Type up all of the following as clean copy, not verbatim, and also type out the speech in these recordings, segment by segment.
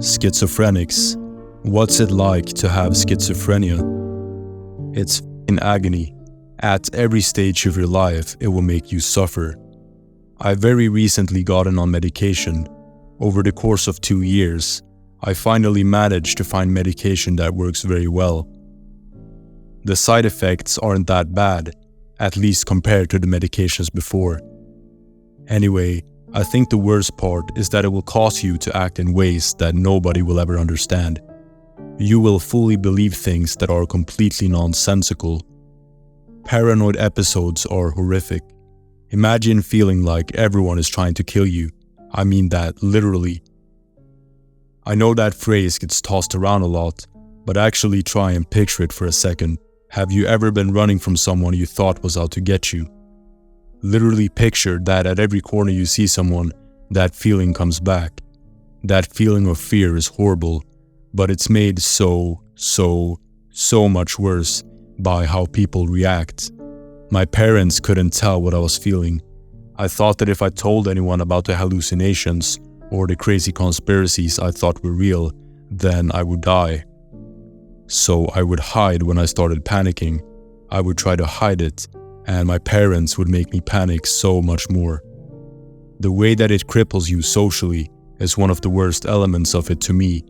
Schizophrenics. What's it like to have schizophrenia? It's in agony. At every stage of your life, it will make you suffer. I very recently gotten on medication. Over the course of 2 years, I finally managed to find medication that works very well. The side effects aren't that bad, at least compared to the medications before. Anyway, I think the worst part is that it will cause you to act in ways that nobody will ever understand. You will fully believe things that are completely nonsensical. Paranoid episodes are horrific. Imagine feeling like everyone is trying to kill you. I mean that literally. I know that phrase gets tossed around a lot, but actually try and picture it for a second. Have you ever been running from someone you thought was out to get you? Literally picture that at every corner you see someone, that feeling comes back. That feeling of fear is horrible, but it's made so much worse by how people react. My parents couldn't tell what I was feeling. I thought that if I told anyone about the hallucinations or the crazy conspiracies I thought were real, then I would die. So I would hide when I started panicking. I would try to hide it, and my parents would make me panic so much more. The way that it cripples you socially is one of the worst elements of it to me,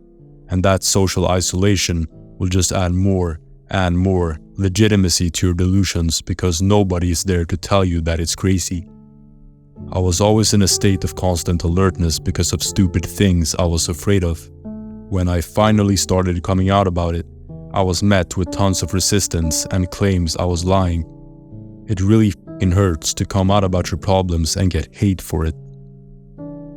and that social isolation will just add more and more legitimacy to your delusions because nobody is there to tell you that it's crazy. I was always in a state of constant alertness because of stupid things I was afraid of. When I finally started coming out about it, I was met with tons of resistance and claims I was lying. It really f***ing hurts to come out about your problems and get hate for it.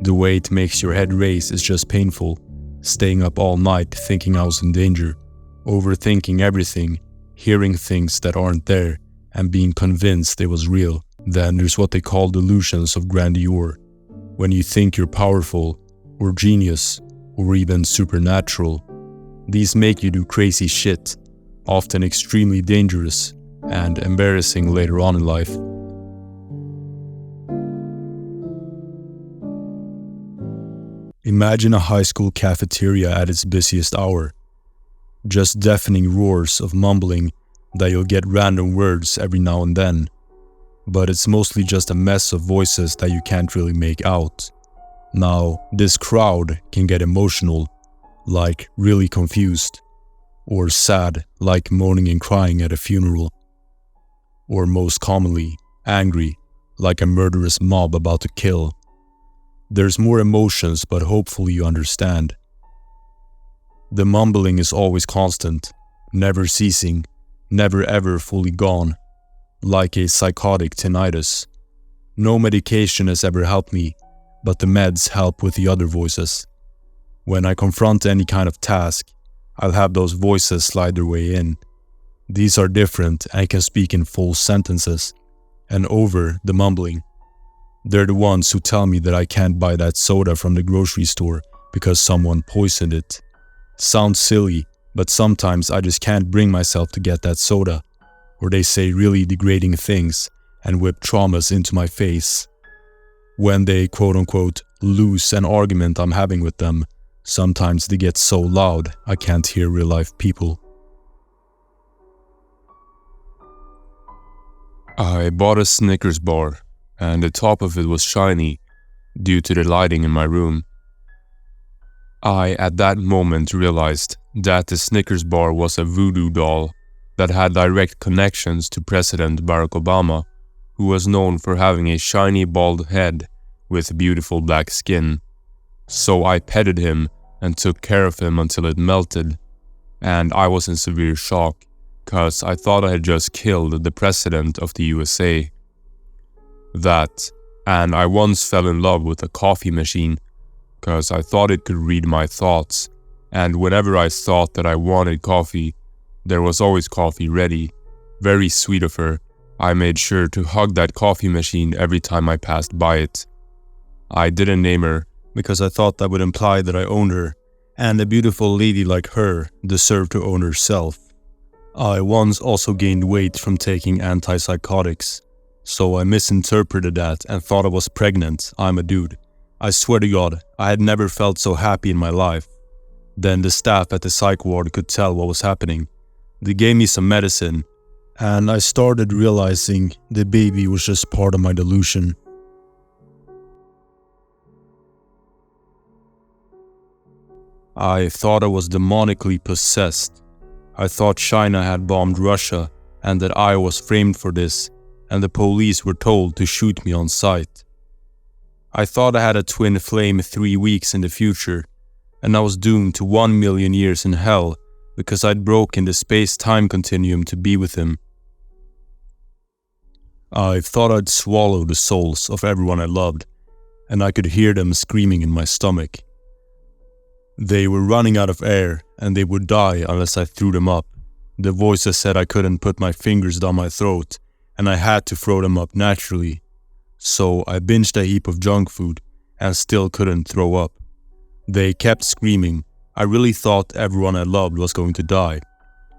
The way it makes your head race is just painful. Staying up all night thinking I was in danger, overthinking everything, hearing things that aren't there, and being convinced it was real. Then there's what they call delusions of grandeur. When you think you're powerful, or genius, or even supernatural. These make you do crazy shit, often extremely dangerous and embarrassing later on in life. Imagine a high school cafeteria at its busiest hour. Just deafening roars of mumbling that you'll get random words every now and then. But it's mostly just a mess of voices that you can't really make out. Now, this crowd can get emotional, like really confused, or sad, like moaning and crying at a funeral. Or most commonly, angry, like a murderous mob about to kill. There's more emotions, but hopefully you understand. The mumbling is always constant, never ceasing, never ever fully gone, like a psychotic tinnitus. No medication has ever helped me, but the meds help with the other voices. When I confront any kind of task, I'll have those voices slide their way in. These are different and can speak in full sentences, and over the mumbling. They're the ones who tell me that I can't buy that soda from the grocery store because someone poisoned it. Sounds silly, but sometimes I just can't bring myself to get that soda, or they say really degrading things and whip traumas into my face. When they quote-unquote lose an argument I'm having with them, sometimes they get so loud I can't hear real-life people. I bought a Snickers bar, and the top of it was shiny due to the lighting in my room. I, at that moment, realized that the Snickers bar was a voodoo doll that had direct connections to President Barack Obama, who was known for having a shiny bald head with beautiful black skin. So I petted him and took care of him until it melted, and I was in severe shock, cause I thought I had just killed the President of the USA. That, and I once fell in love with a coffee machine, cause I thought it could read my thoughts, and whenever I thought that I wanted coffee, there was always coffee ready. Very sweet of her. I made sure to hug that coffee machine every time I passed by it. I didn't name her, because I thought that would imply that I owned her, and a beautiful lady like her deserved to own herself. I once also gained weight from taking antipsychotics, so I misinterpreted that and thought I was pregnant. I'm a dude. I swear to God, I had never felt so happy in my life. Then the staff at the psych ward could tell what was happening. They gave me some medicine, and I started realizing the baby was just part of my delusion. I thought I was demonically possessed. I thought China had bombed Russia and that I was framed for this, and the police were told to shoot me on sight. I thought I had a twin flame 3 weeks in the future, and I was doomed to 1 million years in hell because I'd broken the space-time continuum to be with him. I thought I'd swallow the souls of everyone I loved, and I could hear them screaming in my stomach. They were running out of air, and they would die unless I threw them up. The voices said I couldn't put my fingers down my throat, and I had to throw them up naturally. So I binged a heap of junk food, and still couldn't throw up. They kept screaming. I really thought everyone I loved was going to die.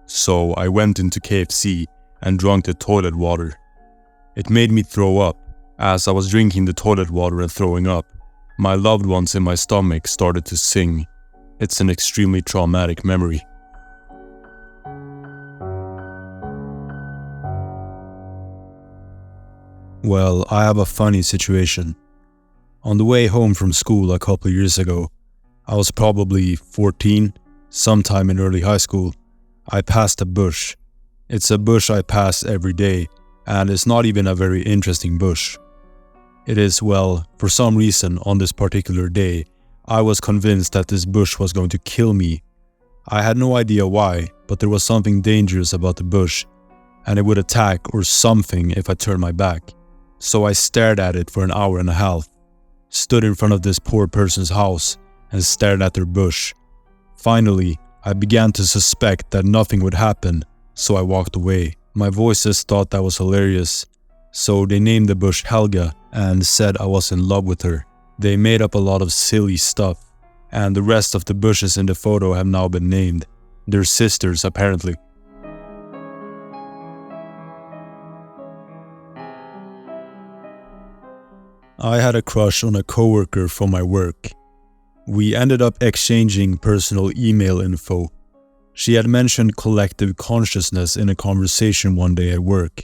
So I went into KFC and drank the toilet water. It made me throw up. As I was drinking the toilet water and throwing up, my loved ones in my stomach started to sing. It's an extremely traumatic memory. Well, I have a funny situation. On the way home from school a couple of years ago, I was probably 14, sometime in early high school, I passed a bush. It's a bush I pass every day, and it's not even a very interesting bush. It is, well, for some reason on this particular day, I was convinced that this bush was going to kill me. I had no idea why, but there was something dangerous about the bush, and it would attack or something if I turned my back. So I stared at it for an hour and a half, stood in front of this poor person's house and stared at their bush. Finally, I began to suspect that nothing would happen, so I walked away. My voices thought that was hilarious, so they named the bush Helga and said I was in love with her. They made up a lot of silly stuff, and the rest of the bushes in the photo have now been named. They're sisters, apparently. I had a crush on a coworker from my work. We ended up exchanging personal email info. She had mentioned collective consciousness in a conversation one day at work.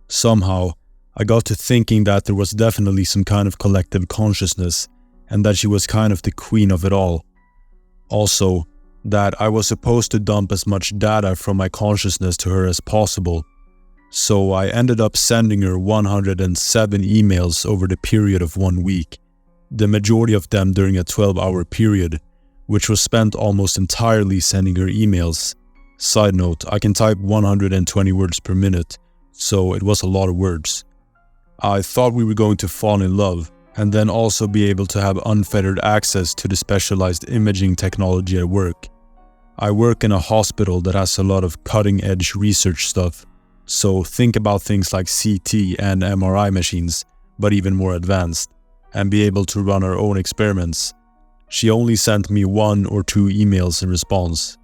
Somehow, I got to thinking that there was definitely some kind of collective consciousness, and that she was kind of the queen of it all. Also, that I was supposed to dump as much data from my consciousness to her as possible. So I ended up sending her 107 emails over the period of 1 week, the majority of them during a 12-hour period, which was spent almost entirely sending her emails. Side note, I can type 120 words per minute, so it was a lot of words. I thought we were going to fall in love, and then also be able to have unfettered access to the specialized imaging technology at work. I work in a hospital that has a lot of cutting-edge research stuff, so think about things like CT and MRI machines, but even more advanced, and be able to run our own experiments. She only sent me 1 or 2 emails in response.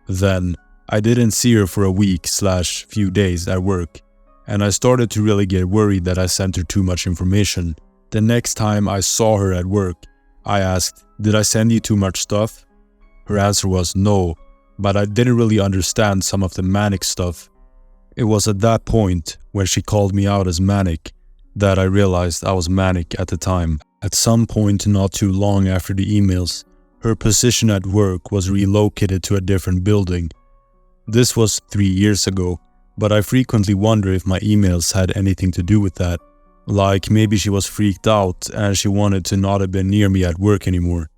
Then, I didn't see her for a week/few days at work, and I started to really get worried that I sent her too much information. The next time I saw her at work, I asked, "Did I send you too much stuff?" Her answer was no, but I didn't really understand some of the Manic stuff. It was at that point, when she called me out as Manic, that I realized I was Manic at the time. At some point not too long after the emails, her position at work was relocated to a different building. This was 3 years ago, but I frequently wonder if my emails had anything to do with that. Like maybe she was freaked out and she wanted to not have been near me at work anymore.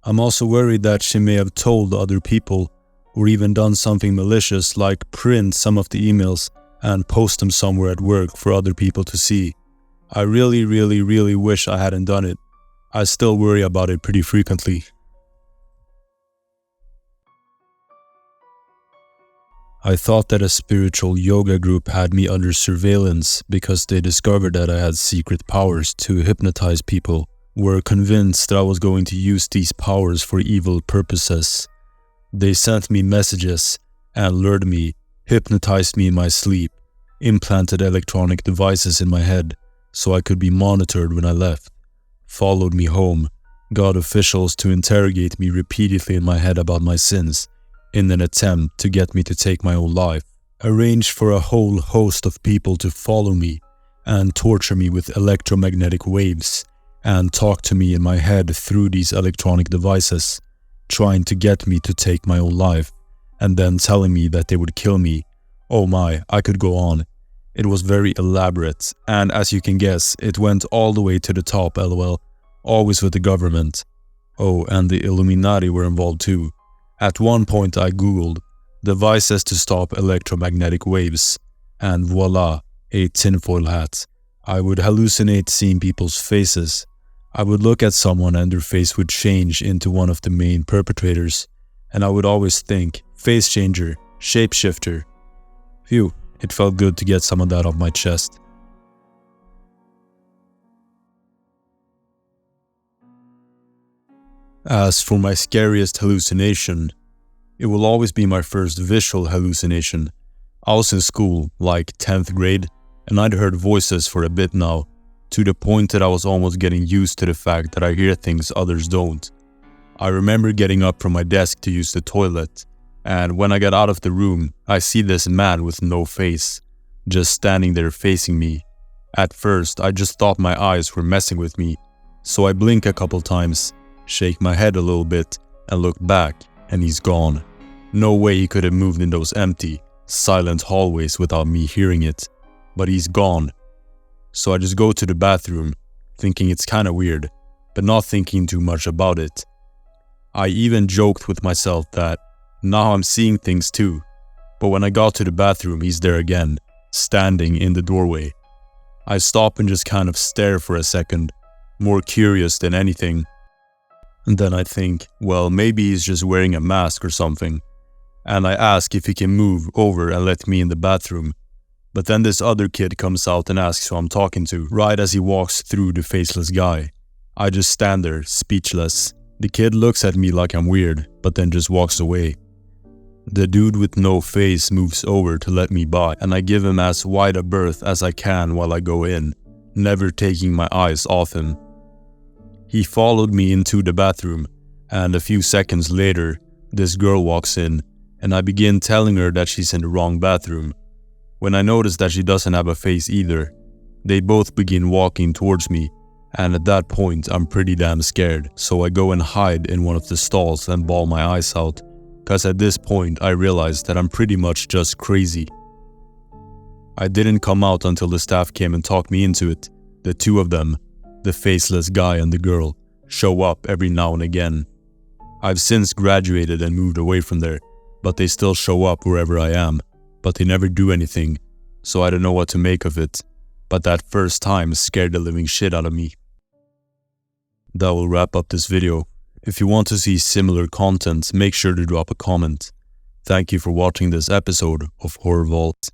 I'm also worried that she may have told other people, or even done something malicious like print some of the emails and post them somewhere at work for other people to see. I really wish I hadn't done it. I still worry about it pretty frequently. I thought that a spiritual yoga group had me under surveillance because they discovered that I had secret powers to hypnotize people, were convinced that I was going to use these powers for evil purposes. They sent me messages and lured me, hypnotized me in my sleep, implanted electronic devices in my head so I could be monitored when I left, followed me home, got officials to interrogate me repeatedly in my head about my sins, in an attempt to get me to take my own life, arranged for a whole host of people to follow me and torture me with electromagnetic waves, and talk to me in my head through these electronic devices, trying to get me to take my own life, and then telling me that they would kill me. Oh my, I could go on. It was very elaborate, and as you can guess, it went all the way to the top, lol, always with the government. Oh, and the Illuminati were involved too. At one point I googled, devices to stop electromagnetic waves, and voila, a tinfoil hat. I would hallucinate seeing people's faces. I would look at someone and their face would change into one of the main perpetrators, and I would always think, face changer, shapeshifter. Phew, it felt good to get some of that off my chest. As for my scariest hallucination, it will always be my first visual hallucination. I was in school, like 10th grade, and I'd heard voices for a bit now, to the point that I was almost getting used to the fact that I hear things others don't. I remember getting up from my desk to use the toilet, and when I got out of the room, I see this man with no face, just standing there facing me. At first, I just thought my eyes were messing with me, so I blink a couple times, shake my head a little bit, and look back, and he's gone. No way he could have moved in those empty, silent hallways without me hearing it, but he's gone. So I just go to the bathroom, thinking it's kinda weird, but not thinking too much about it. I even joked with myself that now I'm seeing things too, but when I got to the bathroom, he's there again, standing in the doorway. I stop and just kind of stare for a second, more curious than anything. And then I think, well, maybe he's just wearing a mask or something. And I ask if he can move over and let me in the bathroom. But then this other kid comes out and asks who I'm talking to, right as he walks through the faceless guy. I just stand there, speechless. The kid looks at me like I'm weird, but then just walks away. The dude with no face moves over to let me by, and I give him as wide a berth as I can while I go in, never taking my eyes off him. He followed me into the bathroom, and a few seconds later, this girl walks in, and I begin telling her that she's in the wrong bathroom. When I notice that she doesn't have a face either, they both begin walking towards me, and at that point I'm pretty damn scared, so I go and hide in one of the stalls and bawl my eyes out, cause at this point I realize that I'm pretty much just crazy. I didn't come out until the staff came and talked me into it. The two of them, the faceless guy and the girl, show up every now and again. I've since graduated and moved away from there, but they still show up wherever I am, but they never do anything, so I don't know what to make of it, but that first time scared the living shit out of me. That will wrap up this video. If you want to see similar content, make sure to drop a comment. Thank you for watching this episode of Horror Vault.